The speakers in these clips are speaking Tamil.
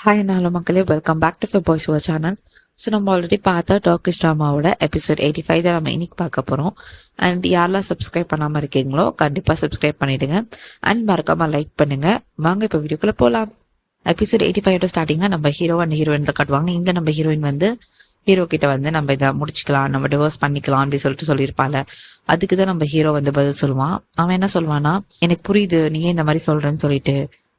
ஹாய் நாலு மக்களே, welcome back to for boys your channel. So நம்ம ஆல்ரெடி பார்த்த டர்க்கிஷ் ட்ராமாவோட எபிசோட் 85 தான் நம்ம இன்னைக்கு பார்க்க போகிறோம். அண்ட் யாரெல்லாம் சப்ஸ்கிரைப் பண்ணாமல் இருக்கீங்களோ கண்டிப்பாக சப்ஸ்கிரைப் பண்ணிவிடுங்க அண்ட் மறக்காமல் லைக் பண்ணுங்கள். வாங்க இப்போ வீடியோக்குள்ளே போகலாம். எபிசோட் 85 ஸ்டார்டிங்காக நம்ம ஹீரோ அண்ட் ஹீரோயின் தான் காட்டுவாங்க. இங்கே நம்ம ஹீரோயின் வந்து ஹீரோ கிட்ட வந்து நம்ம இதை முடிச்சுக்கலாம், நம்ம டிவோர்ஸ் பண்ணிக்கலாம் அப்படின்னு சொல்லிட்டு சொல்லியிருப்பாள். அதுக்கு தான் நம்ம ஹீரோ வந்து பதில் சொல்லுவான். அவன் என்ன சொல்லுவான்னா, எனக்கு புரியுது நீ ஏன் இந்த மாதிரி சொல்கிறேன்னு சொல்லிட்டு,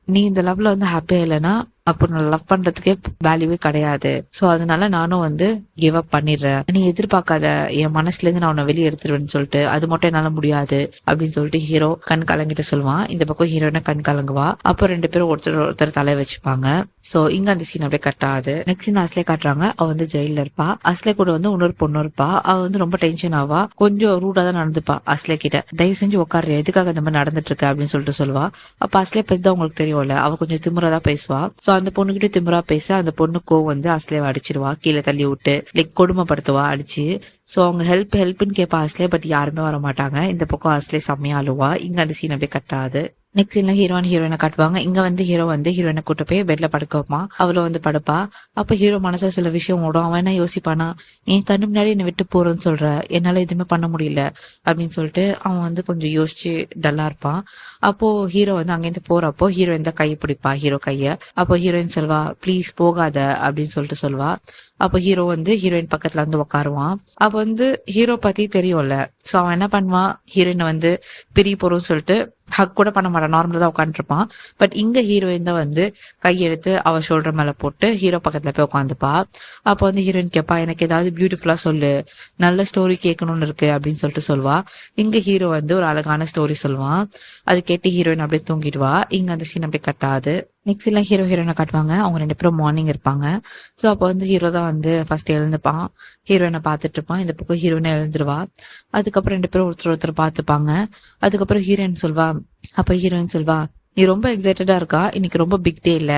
நீ இந்த லவ்ல வந்து ஹாப்பியா இல்லைன்னா அப்போ நான் லவ் பண்றதுக்கே வேல்யூவே கிடையாது. ஸோ அதனால நானும் வந்து கிவ் அப் பண்ணிடுறேன். நீ எதிர்பார்க்காத, என் மனசுல இருந்து நான் உன்னை வெளியே எடுத்துருவேன்னு சொல்லிட்டு அது மட்டும் என்னால முடியாது அப்படின்னு சொல்லிட்டு ஹீரோ கண் கலங்கிட்டு சொல்லுவான். இந்த பக்கம் ஹீரோயினா கண் கலங்குவா. அப்போ ரெண்டு பேரும் ஒருத்தர் தலை வச்சுப்பாங்க. ஸோ இங்க அந்த சீன் அப்படியே கட் ஆகுது. நெக்ஸ்ட் சீன் அஸ்லே காட்டுறாங்க. அவ வந்து ஜெயில இருப்பா. அஸ்லே கூட வந்து இன்னொரு பொண்ணு இருப்பா. அவ வந்து ரொம்ப டென்ஷன் ஆவா. கொஞ்சம் ரூடா தான் நடந்துப்பா அஸ்லே கிட்ட. தயவு செஞ்சு உட்காரு, எதுக்காக இந்த மாதிரி நடந்துட்டு இருக்க அப்படின்னு சொல்லிட்டு சொல்லுவா. அப்ப அஸ்லே பத்தி தான் உங்களுக்கு தெரியும்ல, அவ கொஞ்சம் திமுறதா பேசுவா. சோ அந்த பொண்ணுகிட்ட திமுறா பேச அந்த பொண்ணுக்கோ வந்து அஸ்லேவை அடிச்சிருவா, கீழே தள்ளி விட்டு லைக் கொடுமைப்படுத்துவா அடிச்சு. சோ அவங்க ஹெல்ப்னு கேட்பா அஸ்லே, பட் யாருமே வர மாட்டாங்க. இந்த பக்கம் அஸ்லே செம்மையா அழுவா. இங்க அந்த சீன் அப்படியே கட் ஆகுது. நெக்ஸ்ட் சீன்ல ஹீரோயினை காட்டுவாங்க. இங்க வந்து ஹீரோ வந்து ஹீரோயினை கூட்டு போய் பெட்ல படுக்க வைப்பான். அவளும் வந்து படுப்பா. அப்ப ஹீரோ மனசுல சில விஷயம் ஓடும். அவன் என்ன யோசிப்பானா, என் கண்ணு முன்னாடி என்னை விட்டு போறேன்னு சொல்ற, என்னால எதுவுமே பண்ண முடியல அப்படின்னு சொல்லிட்டு அவன் வந்து கொஞ்சம் யோசிச்சு டல்லா இருப்பான். அப்போ ஹீரோ வந்து அங்கேருந்து போறப்போ ஹீரோயின் தான் கையை பிடிப்பா, ஹீரோ கைய. அப்போ ஹீரோயின் சொல்வா, ப்ளீஸ் போகாத அப்படின்னு சொல்லிட்டு சொல்வா. அப்போ ஹீரோ வந்து ஹீரோயின் பக்கத்துல வந்து உட்காருவான். அப்ப வந்து ஹீரோ பத்தி தெரியும்ல, சோ அவன் என்ன பண்ணுவான், ஹீரோயினை வந்து பிரிய போறோம்னு சொல்லிட்டு ஹக் கூட பண்ண மாட்டான், நார்மலா தான் உட்காந்துருப்பான். பட் இங்க ஹீரோயின் தான் வந்து கையெடுத்து அவ ஷோல்டர் மேல போட்டு ஹீரோ பக்கத்துல போய் உட்காந்துப்பா. அப்போ வந்து ஹீரோயின் கேட்பா, எனக்கு ஏதாவது பியூட்டிஃபுல்லா சொல்லு, நல்ல ஸ்டோரி கேட்கணும்னு இருக்கு அப்படின்னு சொல்லிட்டு சொல்வா. இங்க ஹீரோ வந்து ஒரு அழகான ஸ்டோரி சொல்லுவான். அது கேட்டு ஹீரோயின் அப்படியே தூங்கிடுவா. இங்க அந்த சீன் அப்படியே கட்டாது. நெக்ஸ்ட் எல்லாம் ஹீரோயினை காட்டுவாங்க. அவங்க ரெண்டு பேரும் மார்னிங் இருப்பாங்க. ஸோ அப்போ வந்து ஹீரோ தான் வந்து ஃபர்ஸ்ட் எழுந்துப்பான், ஹீரோயினை பார்த்துட்டு இருப்பான். இந்த பக்கம் ஹீரோயினை எழுந்துருவா. அதுக்கப்புறம் ரெண்டு பேரும் ஒருத்தர் பார்த்துப்பாங்க. அதுக்கப்புறம் ஹீரோயின் சொல்வா, நீ ரொம்ப எக்ஸைட்டடா இருக்கா, இன்னைக்கு ரொம்ப பிக் டே இல்ல,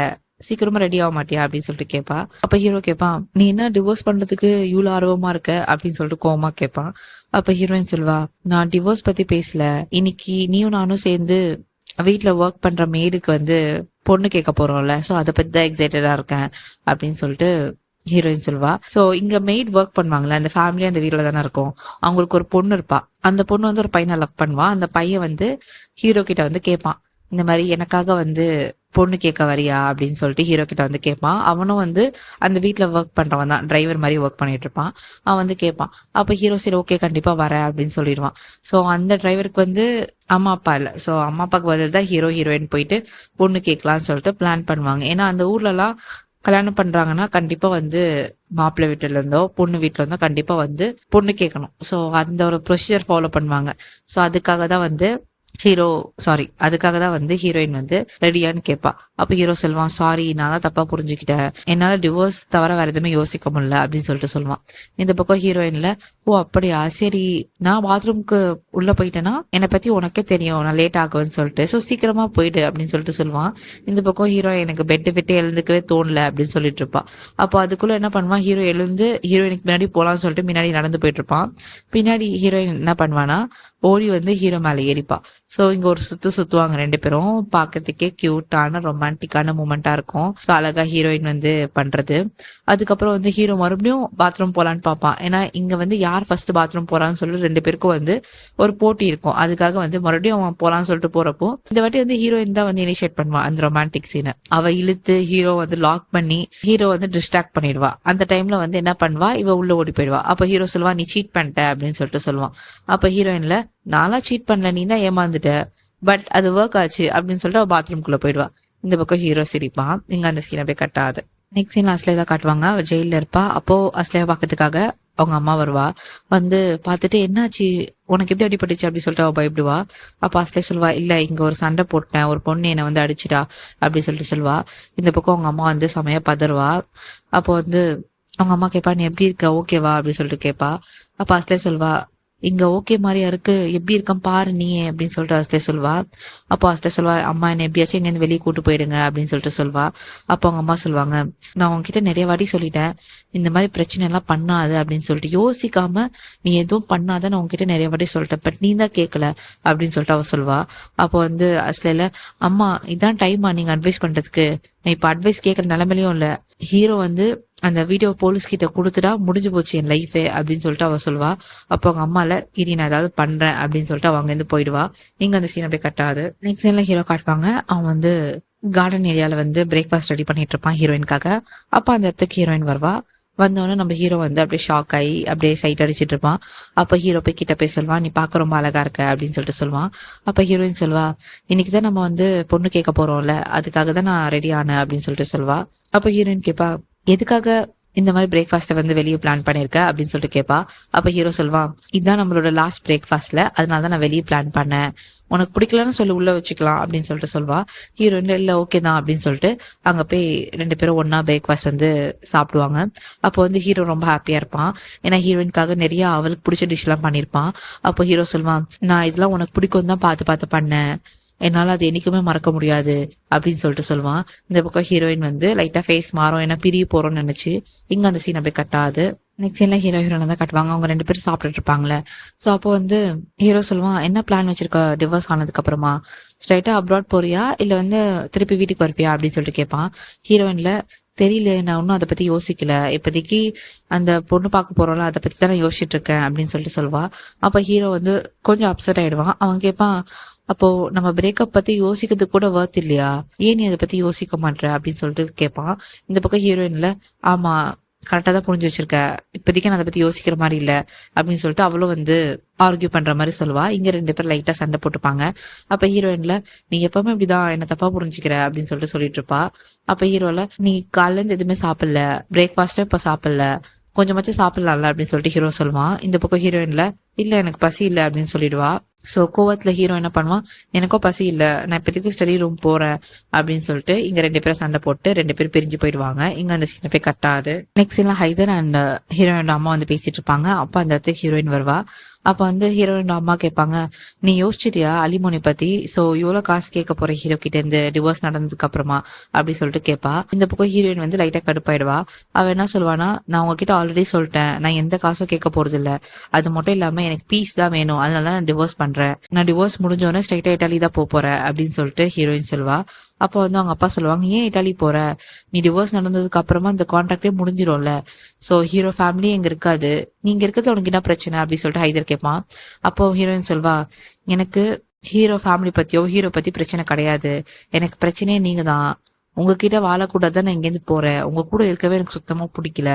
சீக்கிரமா ரெடி ஆக மாட்டியா அப்படின்னு சொல்லிட்டு கேட்பா. அப்ப ஹீரோ கேட்பான், நீ என்ன டிவோர்ஸ் பண்றதுக்கு இவ்வளவு ஆர்வமா இருக்க அப்படின்னு சொல்லிட்டு கோவமா கேட்பான். அப்ப ஹீரோயின் சொல்வா, நான் டிவோர்ஸ் பத்தி பேசல, இன்னைக்கு நீயும் நானும் சேர்ந்து வீட்டுல ஒர்க் பண்ற மேடுக்கு வந்து பொண்ணு கேட்க போறோம்ல, சோ அதை பத்தி தான் எக்ஸைட்டடா இருக்கேன் அப்படின்னு சொல்லிட்டு ஹீரோயின் சொல்வா. சோ இங்க மெய்ட் ஒர்க் பண்ணுவாங்கல்ல, அந்த ஃபேமிலி அந்த வீட்டுல தானே இருக்கும். அவங்களுக்கு ஒரு பொண்ணு இருப்பா. அந்த பொண்ணு வந்து ஒரு பையனை லவ் பண்ணுவா. அந்த பையன் வந்து ஹீரோ கிட்ட வந்து கேட்பான், இந்த மாதிரி எனக்காக வந்து பொண்ணு கேட்க வரியா அப்படின்னு சொல்லிட்டு ஹீரோ கிட்ட வந்து கேட்பான். அவனும் வந்து அந்த வீட்டுல ஒர்க் பண்றவன் தான், டிரைவர் மாதிரி ஒர்க் பண்ணிட்டு இருப்பான். அவன் வந்து கேட்பான். அப்ப ஹீரோ சரி ஓகே கண்டிப்பா வரேன் அப்படின்னு சொல்லிடுவான். சோ அந்த டிரைவருக்கு வந்து அம்மா அப்பா இல்ல. சோ அம்மா அப்பாவுக்கு பதில் தான் ஹீரோயின் போயிட்டு பொண்ணு கேட்கலாம்னு சொல்லிட்டு பிளான் பண்ணுவாங்க. ஏன்னா அந்த ஊர்ல எல்லாம் கல்யாணம் பண்றாங்கன்னா கண்டிப்பா வந்து மாப்பிள்ளை வீட்டுல இருந்தோ பொண்ணு வீட்டுல இருந்தோ கண்டிப்பா வந்து பொண்ணு கேட்கணும். சோ அந்த ஒரு ப்ரொசீஜர் ஃபாலோ பண்ணுவாங்க. சோ அதுக்காக தான் வந்து ஹீரோயின் வந்து ரெடியான்னு கேட்பா. அப்ப ஹீரோ சொல்லுவான், சாரி நான் தான் தப்பா புரிஞ்சுக்கிட்டேன், என்னால டிவோர்ஸ் தவிர வேற எதுவுமே யோசிக்க முடியல அப்படின்னு சொல்லிட்டு சொல்லுவான். இந்த பக்கம் ஹீரோயின்ல, ஓ அப்படியா, சரி நான் பாத்ரூம்க்கு உள்ள போயிட்டேன்னா என்னை பத்தி உனக்கே தெரியும், நான் லேட் ஆகுவேன்னு சொல்லிட்டு, சோ சீக்கிரமா போயிடு அப்படின்னு சொல்லிட்டு சொல்லுவான். இந்த பக்கம் ஹீரோ, எனக்கு பெட்டு விட்டு எழுந்துக்கவே தோணல அப்படின்னு சொல்லிட்டு இருப்பா. அப்போ அதுக்குள்ள என்ன பண்ணுவான், ஹீரோ எழுந்து ஹீரோயினுக்கு முன்னாடி போலான்னு சொல்லிட்டு முன்னாடி நடந்து போயிட்டு இருப்பான். பின்னாடி ஹீரோயின் என்ன பண்ணுவானா, ஓடி வந்து ஹீரோ மேல ஏறிப்பா. சோ இங்க ஒரு சுத்துவாங்க ரெண்டு பேரும். பாக்கிறதுக்கே கியூட்டான ரொமான்டிக்கான மூமெண்டா இருக்கும். சோ அழகா ஹீரோயின் வந்து பண்றது. அதுக்கப்புறம் வந்து ஹீரோ மறுபடியும் பாத்ரூம் போலான்னு பாப்பான். ஏன்னா இங்க வந்து யார் ஃபர்ஸ்ட் பாத்ரூம் போறான்னு சொல்லி ரெண்டு பேருக்கும் வந்து ஒரு போட்டி இருக்கும். அதுக்காக வந்து மறுபடியும் அவன் போலான்னு சொல்லிட்டு போறப்போ இந்த வாட்டி வந்து ஹீரோயின் தான் வந்து இனிஷியேட் பண்ணுவான் அந்த ரொமான்டிக் சீனை. அவ இழுத்து ஹீரோ வந்து லாக் பண்ணி ஹீரோ வந்து டிஸ்ட்ராக்ட் பண்ணிடுவா. அந்த டைம்ல வந்து என்ன பண்ணுவா, இவ உள்ள ஓடி போயிடுவா. அப்ப ஹீரோ சொல்லுவா, நீ சீட் பண்ணிட்ட அப்படின்னு சொல்லிட்டு சொல்லுவான். அப்ப ஹீரோயின்ல, நான்லாம் சீட் பண்ணல, நீ தான் ஏமாந்துட்ட, பட் அது ஒர்க் ஆச்சு அப்படின்னு சொல்லிட்டு அவ பாத்ரூம்குள்ள போயிடுவா. இந்த பக்கம் ஹீரோ சிரிப்பான். இங்க அந்த சீன் அப்படியே கட்டாது. நெக்ஸ்ட் சீன் அஸ்லே தான் காட்டுவாங்க. அவ ஜெயில இருப்பா. அப்போ அஸ்லேவை பாக்கிறதுக்காக அவங்க அம்மா வருவா. வந்து பார்த்துட்டு, என்னாச்சு உனக்கு எப்படி அடிபட்டுச்சு அப்படின்னு சொல்லிட்டு அவ பயப்படுவா. அப்ப அஸ்லே சொல்வா, இல்ல இங்க ஒரு சண்டை போட்டேன், ஒரு பொண்ணு என்னை வந்து அடிச்சிட்டா அப்படின்னு சொல்லிட்டு சொல்வா. இந்த பக்கம் அவங்க அம்மா வந்து செமையா பதறுவா. அப்போ வந்து அவங்க அம்மா கேட்பா, நீ எப்படி இருக்க, ஓகேவா அப்படின்னு சொல்லிட்டு கேட்பா. அப்ப அஸ்லே சொல்வா, இங்க ஓகே மாதிரியா இருக்கு, எப்படி இருக்கான் பாரு நீ அப்படின்னு சொல்லிட்டு அஸ்தே சொல்வா. அப்போ அஸ்தே சொல்வா, அம்மா என்ன எப்படியாச்சும் இங்கேருந்து வெளியே கூட்டு போயிடுங்க அப்படின்னு சொல்லிட்டு சொல்வா. அப்போ அவங்க அம்மா சொல்லுவாங்க, நான் உங்ககிட்ட நிறைய வாட்டி சொல்லிட்டேன் இந்த மாதிரி பிரச்சனை எல்லாம் பண்ணாது அப்படின்னு சொல்லிட்டு, யோசிக்காம நீ எதுவும் பண்ணாத நான் உங்ககிட்ட நிறைய வாட்டி சொல்லிட்டேன், பட் நீ தான் கேட்கல அப்படின்னு சொல்லிட்டு அவ சொல்வா. அப்போ வந்து அஸ்லேல, அம்மா இதான் டைமா நீங்க அட்வைஸ் பண்றதுக்கு, நான் இப்ப அட்வைஸ் கேட்கற நிலைமையிலயும் இல்ல, ஹீரோ வந்து அந்த வீடியோ போலீஸ் கிட்ட கொடுத்துட்டா முடிஞ்சு போச்சு என் லைஃபே அப்படின்னு சொல்லிட்டு அவ சொல்வா. அப்போ அவங்க அம்மால இரி நான் ஏதாவது பண்றேன் அப்படின்னு சொல்லிட்டு அவங்க இருந்து போயிடுவா. இங்க அந்த சீனை போய் கட்டாது. நெக்ஸ்ட் சீன்ல ஹீரோ காட்டுவாங்க, அவன் வந்து கார்டன் ஏரியால வந்து பிரேக்ஃபாஸ்ட் ரெடி பண்ணிட்டு இருப்பான் ஹீரோயின்காக. அப்ப அந்த இடத்துக்கு ஹீரோயின் வருவா. வந்தோடனே நம்ம ஹீரோ வந்து அப்படியே ஷாக் ஆகி அப்படியே சைட் அடிச்சிட்டு இருப்பான். அப்ப ஹீரோ போய் கிட்ட போய் சொல்வான், நீ பார்க்க ரொம்ப அழகா இருக்க அப்படின்னு சொல்லிட்டு சொல்லுவான். அப்ப ஹீரோயின் சொல்வா, இன்னைக்குதான் நம்ம வந்து பொண்ணு கேட்க போறோம்ல, அதுக்காக தான் நான் ரெடி ஆனேன் அப்படின்னு சொல்லிட்டு சொல்வா. அப்ப ஹீரோயின் கேட்பா, எதுக்காக இந்த மாதிரி பிரேக்ஃபாஸ்ட்டை வந்து வெளியே பிளான் பண்ணிருக்க அப்படின்னு சொல்லிட்டு கேட்பா. அப்ப ஹீரோ சொல்வான், இதுதான் நம்மளோட லாஸ்ட் பிரேக்ஃபாஸ்ட்ல, அதனால தான் நான் வெளியே பிளான் பண்ணேன், உனக்கு பிடிக்கலன்னு சொல்லி உள்ள வச்சுக்கலாம் அப்படின்னு சொல்லிட்டு சொல்வா. ஹீரோயின் இல்ல ஓகே தான் அப்படின்னு சொல்லிட்டு அங்க போய் 2 பேரும் ஒன்னா பிரேக்ஃபாஸ்ட் வந்து சாப்பிடுவாங்க. அப்போ வந்து ஹீரோ ரொம்ப ஹாப்பியா இருப்பான், ஏன்னா ஹீரோயின்காக நிறைய அவளுக்கு பிடிச்ச டிஷ் எல்லாம் பண்ணிருப்பான். அப்போ ஹீரோ சொல்வான், நான் இதெல்லாம் உனக்கு பிடிக்கும் தான் பார்த்து பார்த்து பண்ணேன், என்னால அது என்னைக்குமே மறக்க முடியாது அப்படின்னு சொல்லிட்டு சொல்லுவான். இந்த பக்கம் ஹீரோயின் வந்து லைட்டா ஃபேஸ் மாறும், ஏன்னா பிரிய போறோம்னு நினைச்சு. இங்க அந்த சீன் அப்படியே கட்டாது. நெக்ஸ்ட் சீன்ல ஹீரோ ஹீரோயின் தான் கட்டுவாங்க, அவங்க 2 பேரும் சாப்பிட்டுட்டு இருப்பாங்களே. ஸோ அப்போ வந்து ஹீரோ சொல்லுவான், என்ன பிளான் வச்சிருக்க டிவோர்ஸ் ஆனதுக்கு அப்புறமா, ஸ்ட்ரைட்டா அப்ராட் போறியா இல்ல வந்து திருப்பி வீட்டுக்கு வருவியா அப்படின்னு சொல்லிட்டு கேட்பான். ஹீரோயின்ல, தெரியல நான் இன்னும் அதை பத்தி யோசிக்கல, இப்போதைக்கு அந்த பொண்ணு பார்க்க போறோம்ல அதை பத்தி தான் நான் யோசிச்சுட்டு இருக்கேன் அப்படின்னு சொல்லிட்டு சொல்வா. அப்ப ஹீரோ வந்து கொஞ்சம் அப்செட் ஆயிடுவான். அவன் கேட்பான், அப்போ நம்ம பிரேக்கப் பத்தி யோசிக்கிறதுக்கு கூட வர்த் இல்லையா, ஏன் நீ அதை பத்தி யோசிக்க மாட்ற அப்படின்னு சொல்லிட்டு கேட்பான். இந்த பக்கம் ஹீரோயின்ல, ஆமா கரெக்டா தான் புரிஞ்சு வச்சிருக்க, இப்போதைக்கு நான் அதை பத்தி யோசிக்கிற மாதிரி இல்ல அப்படின்னு சொல்லிட்டு அவளும் வந்து ஆர்கியூ பண்ற மாதிரி சொல்லுவா. இங்க 2 பேர் லைட்டா சண்டை போட்டுப்பாங்க. அப்ப ஹீரோயின்ல, நீ எப்பவுமே இப்படிதான் என்ன தப்பா புரிஞ்சுக்கிற அப்படின்னு சொல்லிட்டு சொல்லிட்டு இருப்பா. அப்ப ஹீரோல, நீ காலைல இருந்து எதுவுமே சாப்பிடல, பிரேக்ஃபாஸ்டும் இப்ப சாப்பிடல, கொஞ்சமாச்சும் சாப்பிடலாம்ல அப்படின்னு சொல்லிட்டு ஹீரோ சொல்லுவான். இந்த பக்கம் ஹீரோயின்ல, இல்ல எனக்கு பசி இல்ல அப்படின்னு சொல்லிடுவா. சோ கோவத்துல ஹீரோ என்ன பண்ணுவான், எனக்கும் பசி இல்ல, நான் இப்போதைக்கு ஸ்டடி ரூம் போறேன் அப்படின்னு சொல்லிட்டு இங்க 2 பேரும் சண்டை போட்டு 2 பேரும் பிரிஞ்சு போயிடுவாங்க. இங்க அந்த சீனை போய் கட்டாது. நெக்ஸ்ட் சீன்ல ஹைதர் அண்ட் ஹீரோயின் அம்மா வந்து பேசிட்டு இருப்பாங்க. அப்ப அந்த இடத்துக்கு ஹீரோயின் வருவா. அப்ப வந்து ஹீரோயின் அம்மா கேட்பாங்க, நீ யோசிச்சிட்டியா அலிமோனி பத்தி, சோ இவ்வளவு காசு கேட்க போற ஹீரோ கிட்ட இருந்து டிவோர்ஸ் நடந்ததுக்கு அப்புறமா அப்படி சொல்லிட்டு கேட்பா. இந்த பக்கம் ஹீரோயின் வந்து லைட்டா கடுப்பாயிடுவா. அவ என்ன சொல்வானா, நான் உங்ககிட்ட ஆல்ரெடி சொல்லிட்டேன், நான் எந்த காசும் கேட்க போறது இல்ல, அது மட்டும் இல்லாம எனக்கு பீஸ் தான் வேணும், அதனால நான் டிவோர்ஸ் பண்றேன், நான் டிவோர்ஸ் முடிஞ்சோடனே ஸ்ட்ரைட்டா இட்டாலி தான் போறேன் அப்படின்னு சொல்லிட்டு ஹீரோயின் சொல்வா. அப்போ வந்து அவங்க அப்பா சொல்லுவாங்க, ஏன் இட்டாலி போற, நீ டிவோர்ஸ் நடந்ததுக்கு அப்புறமா இந்த கான்ட்ராக்டே முடிஞ்சிடும்ல, சோ ஹீரோ ஃபேமிலி எங்க இருக்காது, நீங்க இருக்கிறது உனக்கு என்ன பிரச்சனை அப்படின்னு சொல்லிட்டு ஹைதர் கேட்பான். அப்போ ஹீரோயின் சொல்வா, எனக்கு ஹீரோ ஃபேமிலி பத்தியோ ஹீரோ பத்தி பிரச்சனை கிடையாது, எனக்கு பிரச்சனையே நீங்க தான், உங்ககிட்ட வாழக்கூடாது நான் இங்கேருந்து போறேன், உங்க கூட இருக்கவே எனக்கு சுத்தமா பிடிக்கல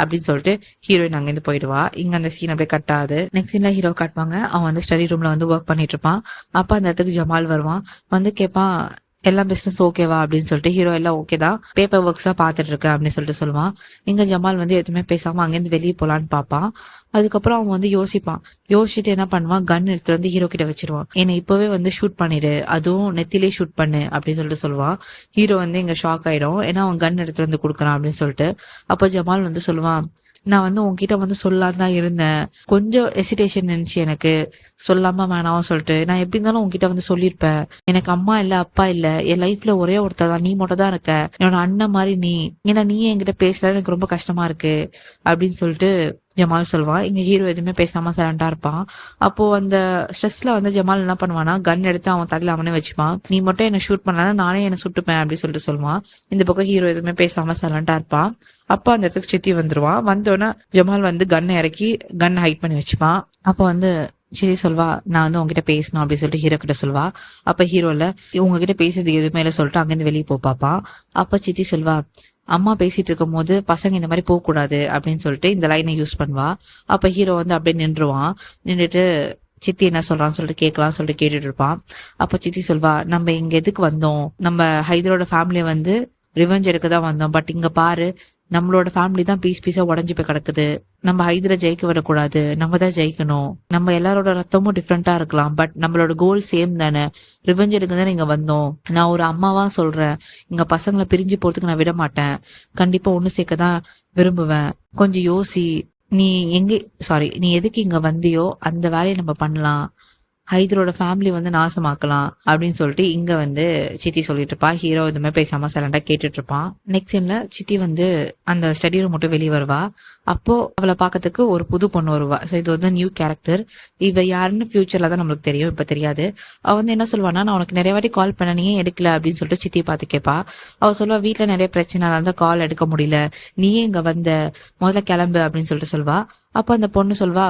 அப்படின்னு சொல்லிட்டு ஹீரோயின் அங்கேருந்து போயிடுவா. இங்க அந்த சீன் அப்படியே கட்டாது. நெக்ஸ்ட் சீன்ல ஹீரோ காட்டுவாங்க, அவன் வந்து ஸ்டடி ரூம்ல வந்து ஒர்க் பண்ணிட்டு இருப்பான். அப்ப அந்த இடத்துக்கு ஜமால் வருவான். வந்து கேட்பான், எல்லாம் பிசினஸ் ஓகேவா அப்படின்னு சொல்லிட்டு. ஹீரோ எல்லாம் ஓகே தான், பேப்பர் ஒர்க்ஸ் தான் பாத்துட்டு இருக்கேன் அப்படின்னு சொல்லிட்டு சொல்லுவான். இங்க ஜமால் வந்து எதுவுமே பேசாம அங்கேருந்து வெளியே போலான்னு பாப்பான். அதுக்கப்புறம் அவன் வந்து யோசிச்சுட்டு என்ன பண்ணுவான், கன் எடுத்துட்டு வந்து ஹீரோ கிட்ட வச்சிருவான். என்னை இப்பவே வந்து ஷூட் பண்ணிடு, அதுவும் நெத்திலே ஷூட் பண்ணு அப்படின்னு சொல்லிட்டு சொல்லுவான். ஹீரோ வந்து இங்க ஷாக் ஆயிடும், ஏன்னா அவன் கன் எடுத்துட்டு வந்து கொடுக்குறான் அப்படின்னு சொல்லிட்டு. அப்போ ஜமால் வந்து சொல்லுவான், நான் வந்து உன்கிட்ட வந்து சொல்லாம தான் இருந்தேன், கொஞ்சம் எசிடேஷன் இருந்துச்சு எனக்கு, சொல்லாம வேணாம் சொல்லிட்டு, நான் எப்படி இருந்தாலும் உன்கிட்ட வந்து சொல்லியிருப்பேன், எனக்கு அம்மா இல்ல அப்பா இல்ல, என் லைஃப்ல ஒரே ஒருத்தர் தான், நீ மட்டும் தான் இருக்க, என்னோட அண்ணன் மாதிரி நீ, ஏன்னா நீ என்கிட்ட பேசல, எனக்கு ரொம்ப கஷ்டமா இருக்கு அப்படின்னு சொல்லிட்டு ஜமால் சொல்வான். இங்க ஹீரோ எதுவுமே பேசாம சைலண்டா இருப்பான். அப்போ அந்த ஸ்ட்ரெஸ்ல வந்து ஜமால் என்ன பண்ணுவானா, கன் எடுத்து அவன் தலையில அவனே வச்சுப்பான். நீ மட்டும் என்ன ஷூட் பண்ணா நானே என்ன சுட்டுப்பேன் அப்படின்னு சொல்லிட்டு சொல்லுவான். இந்த பக்கம் ஹீரோ எதுவுமே பேசாம சைலண்டா இருப்பான். அப்ப அந்த இடத்துக்கு சித்தி வந்துருவான். வந்தோடனே ஜமால் வந்து கன்னை இறக்கி கன் ஹைட் பண்ணி வச்சுப்பான். அப்போ வந்து சித்தி சொல்வா, நான் வந்து உங்ககிட்ட பேசணும் அப்படின்னு சொல்லிட்டு ஹீரோ கிட்ட சொல்வா. அப்ப ஹீரோல, உங்ககிட்ட பேசுறது எதுவுமே இல்லை சொல்லிட்டு அங்கிருந்து வெளியே போப்பான். அப்ப சித்தி சொல்வா, அம்மா பேசிட்டு இருக்கும் போது பசங்க இந்த மாதிரி போக கூடாது அப்படின்னு சொல்லிட்டு இந்த லைனை யூஸ் பண்ணுவா. அப்ப ஹீரோ வந்து அப்படியே நின்றுவான். நின்றுட்டு சித்தி என்ன சொல்றான்னு சொல்லிட்டு கேட்கலாம் சொல்லிட்டு கேட்டுட்டு இருப்பான். அப்ப சித்தி சொல்வா, நம்ம இங்க எதுக்கு வந்தோம், நம்ம ஹைதரோட ஃபேமிலியை வந்து ரிவெஞ்ச் எடுக்க தான் வந்தோம், பட் இங்க பாரு நம்மளோட ஃபேமிலி தான் பீஸா உடஞ்சு போய் கிடக்குது, நம்ம ஹைதரை ஜெயிக்க விடக்கூடாது, நம்ம தான் ஜெயிக்கணும், நம்ம எல்லாரோட ரத்தமும் டிஃப்ரெண்டா இருக்கலாம், பட் நம்மளோட கோல் சேம் தானே, ரிவெஞ்ச் எடுக்க தானே இங்க வந்தோம், நான் ஒரு அம்மாவா சொல்றேன், இங்க பசங்களை பிரிஞ்சு போறதுக்கு நான் விட மாட்டேன், கண்டிப்பா ஒண்ணு சேர்க்க தான் விரும்புவேன், கொஞ்சம் யோசி, நீ எங்கே நீ எதுக்கு இங்க வந்தியோ அந்த வேலையை நம்ம பண்ணலாம், ஹைதரோட ஃபேமிலி வந்து நாசமாக்கலாம் அப்படின்னு சொல்லிட்டு இங்க வந்து சித்தி சொல்லிட்டு இருப்பா. ஹீரோ இந்த மாதிரி பேசாம சைலண்டா கேட்டுட்டு இருப்பான். நெக்ஸ்ட் சீன்ல சித்தி வந்து அந்த ஸ்டடி ரூம் மட்டும் வெளியே வருவா. அப்போ அவளை பார்க்கறதுக்கு ஒரு புது பொண்ணு வருவா. ஸோ இது வந்து நியூ கேரக்டர். இவ யாருன்னு ஃபியூச்சர்ல தான் நம்மளுக்கு தெரியும், இப்ப தெரியாது. அவ வந்து என்ன சொல்லுவானா, நான் உனக்கு நிறைய வாட்டி கால் பண்ண, நீ ஏன் எடுக்கல அப்படின்னு சொல்லிட்டு சித்தி பார்த்து கேட்பா. அவ சொல்லுவா, வீட்டுல நிறைய பிரச்சனை, அதனால தான் கால் எடுக்க முடியல, நீயே இங்க வந்த, முதல்ல கிளம்பு அப்படின்னு சொல்லிட்டு சொல்வா. அப்ப அந்த பொண்ணு சொல்வா,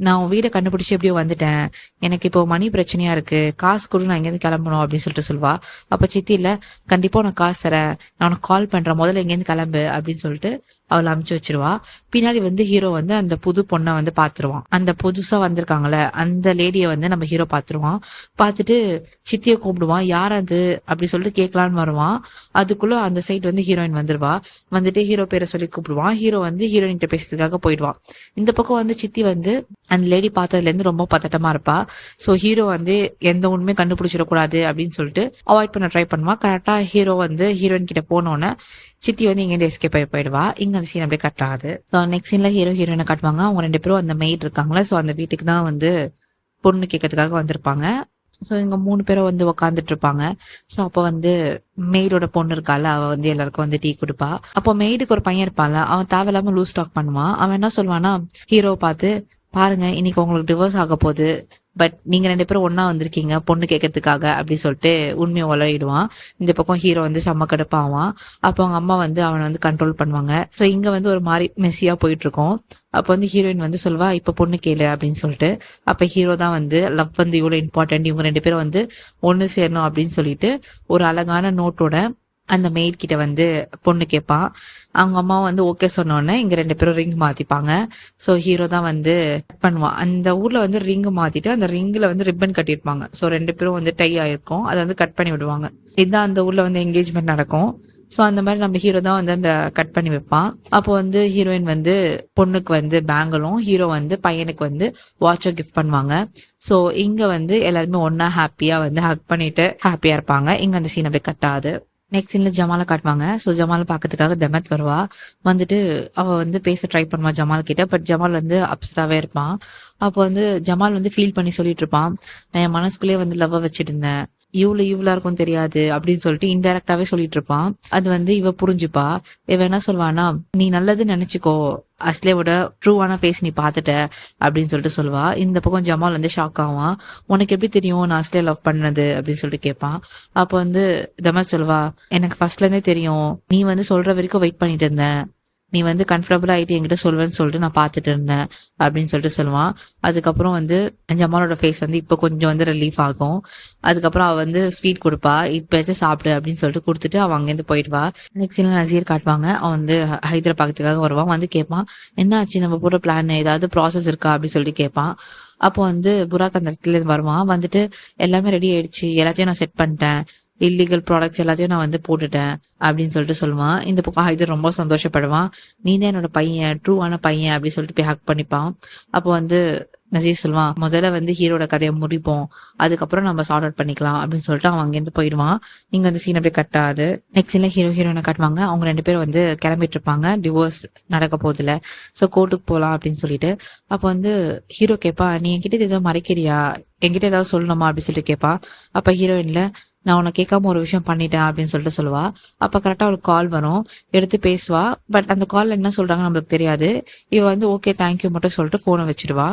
நான் உன் வீடை கண்டுபிடிச்சு எப்படியோ வந்துட்டேன், எனக்கு இப்போ மணி பிரச்சனையா இருக்கு, காசு கொடு, நான் இங்கேருந்து கிளம்பணும் அப்படின்னு சொல்லிட்டு சொல்வா. அப்ப சித்தி இல்ல, கண்டிப்பா உனக்கு காசு தரேன், நான் உனக்கு கால் பண்றேன், முதல்ல இங்கேருந்து கிளம்பு அப்படின்னு சொல்லிட்டு அவளை அமுச்சு வச்சிருவா. பின்னாடி வந்து ஹீரோ வந்து அந்த புது பொண்ணை வந்து பாத்துருவான். அந்த புதுசா வந்திருக்காங்கல்ல அந்த லேடியை வந்து நம்ம ஹீரோ பாத்துருவான். பார்த்துட்டு சித்தியை கூப்பிடுவான். யார் அது அப்படி சொல்லிட்டு கேட்கலான்னு வருவான். அதுக்குள்ள அந்த சைட் வந்து ஹீரோயின் வந்துருவா. வந்துட்டு ஹீரோ பேரை சொல்லி கூப்பிடுவான். ஹீரோ வந்து ஹீரோயின் கிட்ட பேசுறதுக்காக போயிடுவான். இந்த பக்கம் வந்து சித்தி வந்து அந்த லேடி பார்த்ததுல இருந்து ரொம்ப பதட்டமா இருப்பா. சோ ஹீரோ வந்து எந்த உண்மையும் கண்டுபிடிச்சிடக்கூடாது அப்படின்னு சொல்லிட்டு அவாய்ட் பண்ண ட்ரை பண்ணுவா. கரெக்டா ஹீரோ வந்து ஹீரோயின் கிட்ட போனோன்னு சித்தி வந்து இங்க இருந்து எஸ்கேப் ஆகி போயிடுவா. இங்க அந்த சீன் அப்படியே கட் ஆகுது. ஸோ நெக்ஸ்ட் சீன்ல ஹீரோ ஹீரோயினை காட்டுவாங்க. அவங்க 2 பேரும் அந்த மெய்ட் இருக்காங்களா, ஸோ அந்த வீட்டுக்கு தான் வந்து பொண்ணு கேட்கறதுக்காக வந்திருப்பாங்க. ஸோ இங்க 3 பேரும் வந்து உக்காந்துட்டு இருப்பாங்க. ஸோ அப்போ வந்து மெய்டோட பொண்ணு இருக்கால, அவ வந்து எல்லாருக்கும் வந்து டீ கொடுப்பா. அப்போ மெய்டுக்கு ஒரு பையன் இருப்பால, அவன் தேவையில்லாம லூஸ் டாக் பண்ணுவான். அவன் என்ன சொல்லுவானா, ஹீரோ பார்த்து, பாருங்க இன்னைக்கு உங்களுக்கு டிவோர்ஸ் ஆக போகுது, பட் நீங்க 2 பேரும் ஒன்னா வந்திருக்கீங்க பொண்ணு கேட்கறதுக்காக அப்படி சொல்லிட்டு உண்மையை உளறிடுவான். இந்த பக்கம் ஹீரோ வந்து செம்ம கடுப்பாவான். அப்போ அவங்க அம்மா வந்து அவனை வந்து கண்ட்ரோல் பண்ணுவாங்க. ஸோ இங்க வந்து ஒரு மாதிரி மெஸ்ஸியா போயிட்டு இருக்கோம். அப்போ வந்து ஹீரோயின் வந்து சொல்வா, இப்ப பொண்ணு கேளு அப்படின்னு சொல்லிட்டு. அப்ப ஹீரோ தான் வந்து லவ் வந்து இவ்வளவு இம்பார்ட்டன்ட், இவங்க 2 பேரும் வந்து ஒண்ணு சேரணும் அப்படின்னு சொல்லிட்டு ஒரு அழகான நோட்டோட அந்த மெய்ட் கிட்ட வந்து பொண்ணு கேட்பான். அவங்க அம்மா வந்து ஓகே சொன்னோடனே இங்க 2 பேரும் ரிங் மாத்திப்பாங்க. சோ ஹீரோ தான் வந்து பண்ணுவான். அந்த ஊர்ல வந்து ரிங் மாத்திட்டு அந்த ரிங்ல வந்து ரிப்பன் கட்டிருப்பாங்க. சோ 2 பேரும் வந்து டை ஆயிருக்கும், அதை வந்து கட் பண்ணி விடுவாங்க. இதுதான் அந்த ஊர்ல வந்து என்கேஜ்மெண்ட் நடக்கும். ஸோ அந்த மாதிரி நம்ம ஹீரோ தான் வந்து அந்த கட் பண்ணி வைப்பான். அப்போ வந்து ஹீரோயின் வந்து பொண்ணுக்கு வந்து பேங்கிளும், ஹீரோ வந்து பையனுக்கு வந்து வாட்சும் கிஃப்ட் பண்ணுவாங்க. ஸோ இங்க வந்து எல்லாருமே ஒன்னா ஹாப்பியா வந்து ஹக் பண்ணிட்டு ஹாப்பியா இருப்பாங்க. இங்க அந்த சீன் அப்படியே கட் ஆகுது. நெக்ஸ்ட் சீன்ல ஜமாலை காட்டுவாங்க. ஸோ ஜமாலை பார்க்கறதுக்காக தெமத் வருவா. வந்துட்டு அவ வந்து பேச ட்ரை பண்ணுவா ஜமால் கிட்ட. பட் ஜமால் வந்து அப்செட்டாவே இருப்பான். அப்போ வந்து ஜமால் வந்து ஃபீல் பண்ணி சொல்லிட்டு இருப்பான், நான் என் மனசுக்குள்ளேயே வந்து லவ் வச்சுட்டு இருந்தேன், இவ்வளோ இருக்கும் தெரியாது அப்படின்னு சொல்லிட்டு இன்டெரக்டாவே சொல்லிட்டு இருப்பான். அது வந்து இவ புரிஞ்சுப்பா. இவ என்ன சொல்வானா, நீ நல்லது நினைச்சுக்கோ, அஸ்லேவோட ட்ரூவான ஃபேஸ் நீ பார்த்துட்ட அப்படின்னு சொல்லிட்டு சொல்லுவா. இந்த பக்கம் ஜமால் வந்து ஷாக் ஆவான். உனக்கு எப்படி தெரியும் நான் அஸ்லே லவ் பண்ணது அப்படின்னு சொல்லிட்டு கேட்பான். அப்போ வந்து தமத் சொல்வா, எனக்கு ஃபர்ஸ்ட்ல இருந்தே தெரியும், நீ வந்து சொல்ற வரைக்கும் வெயிட் பண்ணிட்டு இருந்தேன், நீ வந்து கம்ஃபர்டபுள் ஆகிட்டு என்கிட்ட சொல்வேன்னு சொல்லிட்டு நான் பார்த்துட்டு இருந்தேன் அப்படின்னு சொல்லிட்டு சொல்லுவான். அதுக்கப்புறம் வந்து ஜமாலோட ஃபேஸ் வந்து இப்போ கொஞ்சம் வந்து ரிலீஃப் ஆகும். அதுக்கப்புறம் அவ வந்து ஸ்வீட் கொடுப்பா, இப்பயாச்சும் சாப்பிடு அப்படின்னு சொல்லிட்டு கொடுத்துட்டு அவன் அங்கேருந்து போயிடுவா. நெக்ஸ்ட் சீன்ல நசீர் காட்டுவாங்க. அவன் வந்து ஹைதரை பார்க்கறதுக்காக வருவான். வந்து கேட்பான், என்ன ஆச்சு நம்ம போற பிளான், ஏதாவது ப்ராசஸ் இருக்கா அப்படின்னு சொல்லிட்டு கேட்பான். அப்போ வந்து புராக் அந்த இடத்துல இருந்து வருவான். வந்துட்டு எல்லாமே ரெடி ஆயிடுச்சு, எல்லாத்தையும் நான் செட் பண்ணிட்டேன், இல்லீகல் ப்ராடக்ட்ஸ் எல்லாத்தையும் நான் வந்து போட்டுட்டேன் அப்படின்னு சொல்லிட்டு சொல்லுவான். இந்த பக்கம் ஹைதர் ரொம்ப சந்தோஷப்படுவான். நீ தான் என்னோட பையன், ட்ரூவான பையன் அப்படின்னு சொல்லிட்டு போய் ஹக் பண்ணிப்பான். அப்போ வந்து நசீர் சொல்லுவான், முதல்ல வந்து ஹீரோட கதையை முடிப்போம், அதுக்கப்புறம் நம்ம சார்ட் அவுட் பண்ணிக்கலாம் அப்படின்னு சொல்லிட்டு அவன் அங்கேருந்து போயிடுவான். இங்க அந்த சீன் அப்படியே கட் ஆகுது. நெக்ஸ்ட் சீன்ல ஹீரோ ஹீரோனை காட்டுவாங்க. அவங்க 2 பேரும் வந்து கிளம்பிட்டு இருப்பாங்க, டிவோர்ஸ் நடக்க போதில்ல, ஸோ கோர்ட்டுக்கு போகலாம் அப்படின்னு சொல்லிட்டு. அப்போ வந்து ஹீரோ கேட்பா, நீ என்கிட்ட ஏதாவது மறைக்கிறியா, என்கிட்ட ஏதாவது சொல்லணுமா அப்படின்னு சொல்லிட்டு கேட்பா. அப்ப ஹீரோயின்ல, நான் உன்னை கேட்காம ஒரு விஷயம் பண்ணிட்டேன் அப்படின்னு சொல்லிட்டு சொல்லுவா. அப்ப கரெக்டா ஒரு கால் வரும், எடுத்து பேசுவா. பட் அந்த கால்ல என்ன சொல்றாங்க நம்மளுக்கு தெரியாது. இவ வந்து ஓகே தேங்க்யூ மட்டும் சொல்லிட்டு போனை வச்சிடுவா.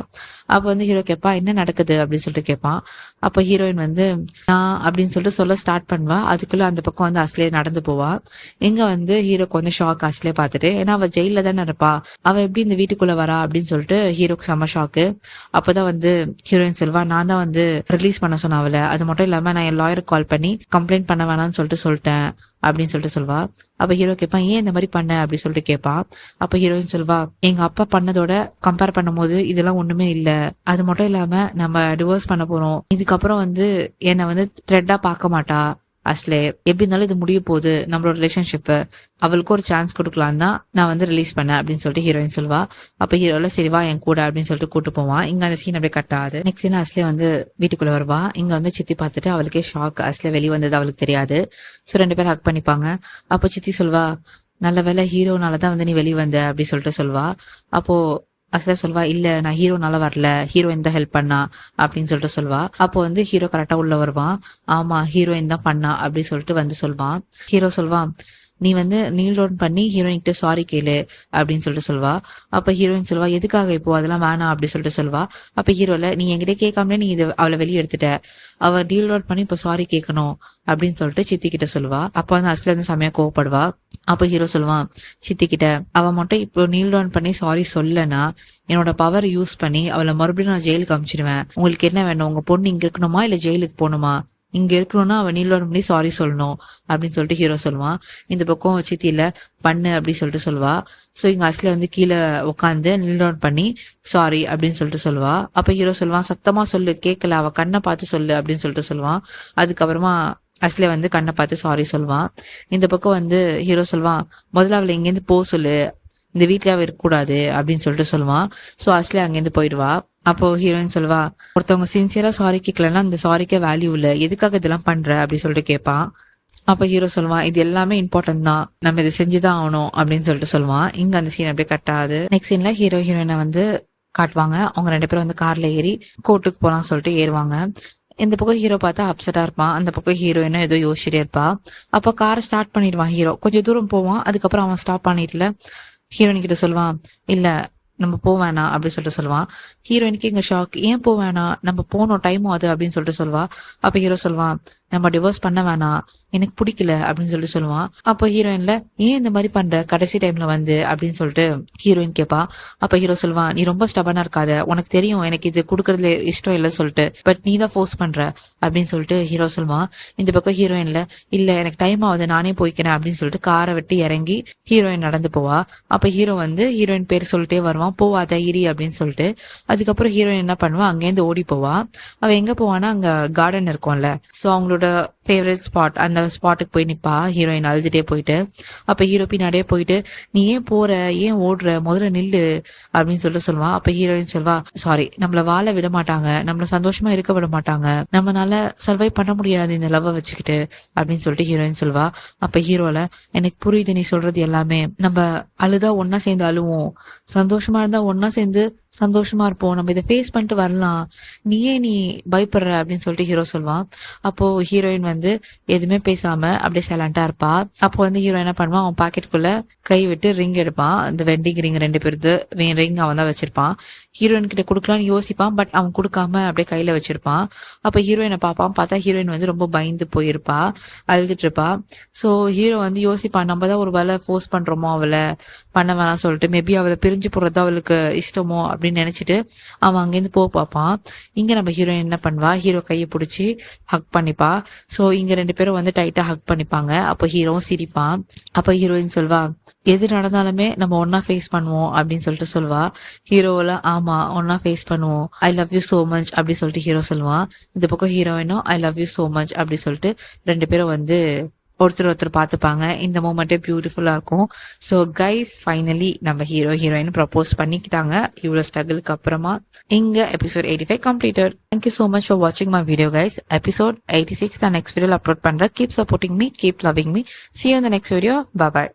அப்ப வந்து ஹீரோ கேட்பா, என்ன நடக்குது அப்படின்னு சொல்லிட்டு கேட்பான். அப்ப ஹீரோயின் வந்து நான் அப்படின்னு சொல்லிட்டு சொல்ல ஸ்டார்ட் பண்ணுவா. அதுக்குள்ள அந்த பக்கம் வந்து அஸ்லே நடந்து போவா. இங்க வந்து ஹீரோக்கு வந்து ஷாக் அஸ்லே பார்த்துட்டு, ஏன்னா அவ ஜெயில தானே இருப்பா, அவ எப்படி இந்த வீட்டுக்குள்ள வரா அப்படின்னு சொல்லிட்டு ஹீரோக்கு செம்ம ஷாக்கு. அப்பதான் வந்து ஹீரோயின் சொல்வா, நான் தான் வந்து ரிலீஸ் பண்ண சொன்ன அவளை, அது மட்டும் இல்லாம நான் என் லாயருக்கு கால் பண்ணி கம்ப்ளைண்ட் பண்ண வேணாம்னு சொல்லிட்டேன் அப்படின்னு சொல்லிட்டு சொல்வா. அப்ப ஹீரோ கேட்பான், ஏன் இந்த மாதிரி பண்ண அப்படின்னு சொல்லிட்டு கேட்பான். அப்ப ஹீரோயின் சொல்வா, எங்க அப்பா பண்ணதோட கம்பேர் பண்ணும் போது இதெல்லாம் ஒண்ணுமே இல்ல, அது மட்டும் இல்லாம நம்ம டிவோர்ஸ் பண்ண போறோம், இதுக்கப்புறம் வந்து என்னை வந்து த்ரெட்டா பார்க்க மாட்டா அஸ்லே, எப்படி இருந்தாலும் இது முடிய போகுது நம்மளோட ரிலேஷன்ஷிப், அவளுக்கு ஒரு சான்ஸ் கொடுக்கலாம் தான் நான் வந்து ரிலீஸ் பண்ணேன் அப்படின்னு சொல்லிட்டு ஹீரோயின் சொல்வா. அப்ப ஹீரோல சரிவா என் கூட அப்படின்னு சொல்லிட்டு கூட்டு போவான். இங்க அந்த சீன் அப்படியே கட் ஆகுது. நெக்ஸ்ட் சீன் அஸ்லே வந்து வீட்டுக்குள்ள வருவா. இங்க வந்து சித்தி பார்த்துட்டு அவளுக்கே ஷாக், அஸ்லே வெளியே வந்தது அவளுக்கு தெரியாது. ஸோ 2 பேரும் ஹக் பண்ணிப்பாங்க. அப்போ சித்தி சொல்வா, நல்ல வேலை ஹீரோனாலதான் வந்து நீ வெளியே வந்த அப்படி சொல்லிட்டு சொல்வா. அப்போ அசல சொல்வா, இல்ல நான் ஹீரோனால வரல, ஹீரோயின் தான் ஹெல்ப் பண்ணா அப்படின்னு சொல்லிட்டு சொல்வா. அப்போ வந்து ஹீரோ கரெக்டா உள்ள வருவான். ஆமா ஹீரோயின் தான் பண்ணா அப்படின்னு சொல்லிட்டு வந்து சொல்வான். ஹீரோ சொல்வான், நீ வந்து நீல் டவுன் பண்ணி ஹீரோயின் கிட்ட சாரி கேளு அப்படின்னு சொல்லிட்டு சொல்வா. அப்ப ஹீரோயின் சொல்வா, எதுக்காக இப்போ அதெல்லாம் வேணாம் அப்படின்னு சொல்லிட்டு சொல்வா. அப்ப ஹீரோல, நீ என்கிட்ட கேட்காமலே நீ இது அவளை வெளியே எடுத்துட்ட, அவ நீல் டவுன் பண்ணி இப்போ சாரி கேட்கணும் அப்படின்னு சொல்லிட்டு சித்தி கிட்ட சொல்லுவா. அப்ப வந்து அசல வந்து செமையா கோவப்படுவா. அப்ப ஹீரோ சொல்லுவான் சித்தி கிட்ட, அவ மட்டும் இப்போ நீல் டவுன் பண்ணி சாரி சொல்லனா என்னோட பவர் யூஸ் பண்ணி அவளை மறுபடியும் நான் ஜெயிலுக்கு அனுப்பிச்சிடுவேன். உங்களுக்கு என்ன வேணும், உங்க பொண்ணு இங்க இருக்கணுமா இல்ல ஜெயிலுக்கு போகணுமா? இங்க இருக்கணும்னா அவ நீல் டவுன் பண்ணி சாரி சொல்லணும் அப்படின்னு சொல்லிட்டு ஹீரோ சொல்லுவான். இந்த பக்கம் சித்தி இல்ல பண்ணு அப்படின்னு சொல்லிட்டு சொல்லுவா. சோ இங்க அசல வந்து கீழே உட்காந்து நீல் டவுன் பண்ணி சாரி அப்படின்னு சொல்லிட்டு சொல்லுவா. அப்ப ஹீரோ சொல்லுவான், சத்தமா சொல்லு கேட்கல, அவ கண்ணை பார்த்து சொல்லு அப்படின்னு சொல்லிட்டு சொல்லுவான். அதுக்கப்புறமா அஸ்லே வந்து கண்ணை பார்த்து சாரி சொல்லுவான். இந்த பக்கம் வந்து ஹீரோ சொல்லுவான், முதல்ல அவளை இங்கேருந்து போ சொல்லு, இந்த வீட்லயே அவ இருக்கக்கூடாது அப்படின்னு சொல்லிட்டு சொல்லுவான். சோ அஸ்லே அங்கேருந்து போயிடுவா. அப்போ ஹீரோயின் சொல்வா, ஒருத்தவங்க சின்சியரா சாரி கேட்கலன்னா அந்த சாரிக்கே வேல்யூ இல்ல, எதுக்காக இதெல்லாம் பண்ற அப்படின்னு சொல்லிட்டு கேட்பான். அப்ப ஹீரோ சொல்லுவான், இது எல்லாமே இம்பார்ட்டன்ட் தான், நம்ம இதை செஞ்சுதான் ஆகணும் அப்படின்னு சொல்லிட்டு சொல்லுவான். இங்க அந்த சீன் அப்படியே கட் ஆகுது. நெக்ஸ்ட் சீன்ல ஹீரோ ஹீரோயினை வந்து காட்டுவாங்க. அவங்க 2 பேரும் வந்து கார்ல ஏறி கோர்ட்டுக்கு போலாம்னு சொல்லிட்டு ஏறுவாங்க. இந்த பக்கம் ஹீரோ பார்த்தா அப்செட்டா இருப்பான், அந்த பக்கம் ஹீரோயினும் ஏதோ யோசிச்சுட்டே இருப்பா. அப்ப காரை ஸ்டார்ட் பண்ணிடுவான் ஹீரோ. கொஞ்சம் தூரம் போவான், அதுக்கப்புறம் அவன் ஸ்டாப் பண்ணிட்டுல ஹீரோயின் கிட்ட சொல்லுவான், இல்ல நம்ம போவேணா அப்படின்னு சொல்லிட்டு சொல்லுவான். ஹீரோயினுக்கு இங்க ஷாக், ஏன் போவேணா, நம்ம போனோம் டைம் ஆகுது அப்படின்னு சொல்லிட்டு சொல்லுவா. அப்ப ஹீரோ சொல்லுவான், நம்ம டிவோர்ஸ் பண்ண வேணாம், எனக்கு பிடிக்கல அப்படின்னு சொல்லிட்டு சொல்லுவான். அப்போ ஹீரோயின்ல, ஏன் இந்த மாதிரி பண்ற கடைசி டைம்ல வந்து அப்படின்னு சொல்லிட்டு ஹீரோயின் கேட்பா. அப்ப ஹீரோ சொல்லுவான், நீ ரொம்ப ஸ்டபனா இருக்காத, உனக்கு தெரியும் எனக்கு இது கொடுக்கறதுல இஷ்டம் இல்லைன்னு சொல்லிட்டு, பட் நீ தான் ஃபோர்ஸ் பண்ற அப்படின்னு சொல்லிட்டு ஹீரோ சொல்லுவான். இந்த பக்கம் ஹீரோயின்ல, இல்ல எனக்கு டைம் ஆகுது நானே போய்க்கிறேன் அப்படின்னு சொல்லிட்டு காரை விட்டு இறங்கி ஹீரோயின் நடந்து போவா. அப்ப ஹீரோ வந்து ஹீரோயின் பேர் சொல்லிட்டே வருவான், போவாத இரி அப்படின்னு சொல்லிட்டு. அதுக்கப்புறம் ஹீரோயின் என்ன பண்ணுவா, அங்கேருந்து ஓடி போவா. அவ எங்க போவானா, அங்க கார்டன் இருக்கும்ல, சோ அவங்களோட ஃபேவரட் ஸ்பாட், அந்த ஸ்பாட்டுக்கு போய் நிப்பா ஹீரோயின் அழுதுட்டே போயிட்டு. அப்ப ஹீரோ பின்னாடியே போயிட்டு, நீ ஏன் போற, ஏன் ஓடுற, முதல்ல நில்லு அப்படின்னு சொல்லிட்டு சொல்லுவான். அப்ப ஹீரோயின் சொல்வா, சாரி நம்மள வாழ விட மாட்டாங்க, நம்மள சந்தோஷமா இருக்க விட மாட்டாங்க, நம்மளால சர்வை பண்ண முடியாது இந்த லவ் வச்சுக்கிட்டு அப்படின்னு சொல்லிட்டு ஹீரோயின் சொல்வா. அப்ப ஹீரோல, எனக்கு புரியுது நீ சொல்றது எல்லாமே, நம்ம அழுதா ஒன்னா சேர்ந்து அழுவோம், சந்தோஷமா இருந்தா ஒன்னா சேர்ந்து சந்தோஷமா இருப்போம், நம்ம இதை ஃபேஸ் பண்ணிட்டு வரலாம், நீ பயப்படுற அப்படின்னு சொல்லிட்டு ஹீரோ சொல்வான். அப்போ ஹீரோயின் வந்து எதுவுமே பேசாம அப்படியே சைலண்டா இருப்பா. அப்போ வந்து ஹீரோ என்ன பண்ணுவான், அவன் பாக்கெட்டுக்குள்ள கை விட்டு ரிங் எடுப்பான், அந்த வெட்டிங் ரிங் 2 பேருது ரிங் அவன் தான் வச்சிருப்பான். ஹீரோயின் கிட்ட கொடுக்கலாம்னு யோசிப்பான், பட் அவன் கொடுக்காம அப்படியே கையில வச்சிருப்பான். அப்ப ஹீரோயினை பார்ப்பான், பார்த்தா ஹீரோயின் வந்து ரொம்ப பயந்து போயிருப்பா, அழுதுட்டு இருப்பா. சோ ஹீரோ வந்து யோசிப்பான், நம்ம தான் ஒரு வேலை ஃபோர்ஸ் பண்றோமோ அவளை பண்ண வேணாம் சொல்லிட்டு, மேபி அவளை பிரிஞ்சு போறது அவளுக்கு இஷ்டமோ அப்படின்னு நினைச்சிட்டு அவன் அங்கேருந்து பார்ப்பான். இங்க நம்ம ஹீரோயின் என்ன பண்ணுவா, ஹீரோ கையை பிடிச்சி ஹக் பண்ணிப்பா. சோ இங்க 2 பேரும் வந்து டைட்டா ஹக் பண்ணிப்பாங்க. அப்போ ஹீரோவும் சிரிப்பான். அப்ப ஹீரோயின் சொல்வா, எது நடந்தாலுமே நம்ம ஒன்னா ஃபேஸ் பண்ணுவோம் அப்படின்னு சொல்லிட்டு சொல்வா. ஹீரோல, ஆமா ஒன்னா ஃபேஸ் பண்ணுவோம், I love you so much அப்படி சொல்லிட்டு ஹீரோ சொல்லுவான். இந்த பக்கம் ஹீரோயினும் I love you so much அப்படி சொல்லிட்டு 2 பேரும் வந்து ஒருத்தர் பார்த்துப்பாங்க. இந்த மூமெண்ட்டே பியூட்டிஃபுல்லா இருக்கும். ஸோ கைஸ் ஃபைனலி நம்ம ஹீரோ ஹீரோயின் ப்ரப்போஸ் பண்ணிக்கிட்டாங்க இவ்வளோ ஸ்ட்ரகிளுக்கு அப்புறமா. இங்க episode 85 completed. Thank you so much for வாட்சிங் மை வீடியோ கைஸ். எபிசோட் 86 நான் நெக்ஸ்ட் வீடியோல அப்லோட் பண்றேன். Keep supporting me, keep loving me. See you in the next video. Bye bye.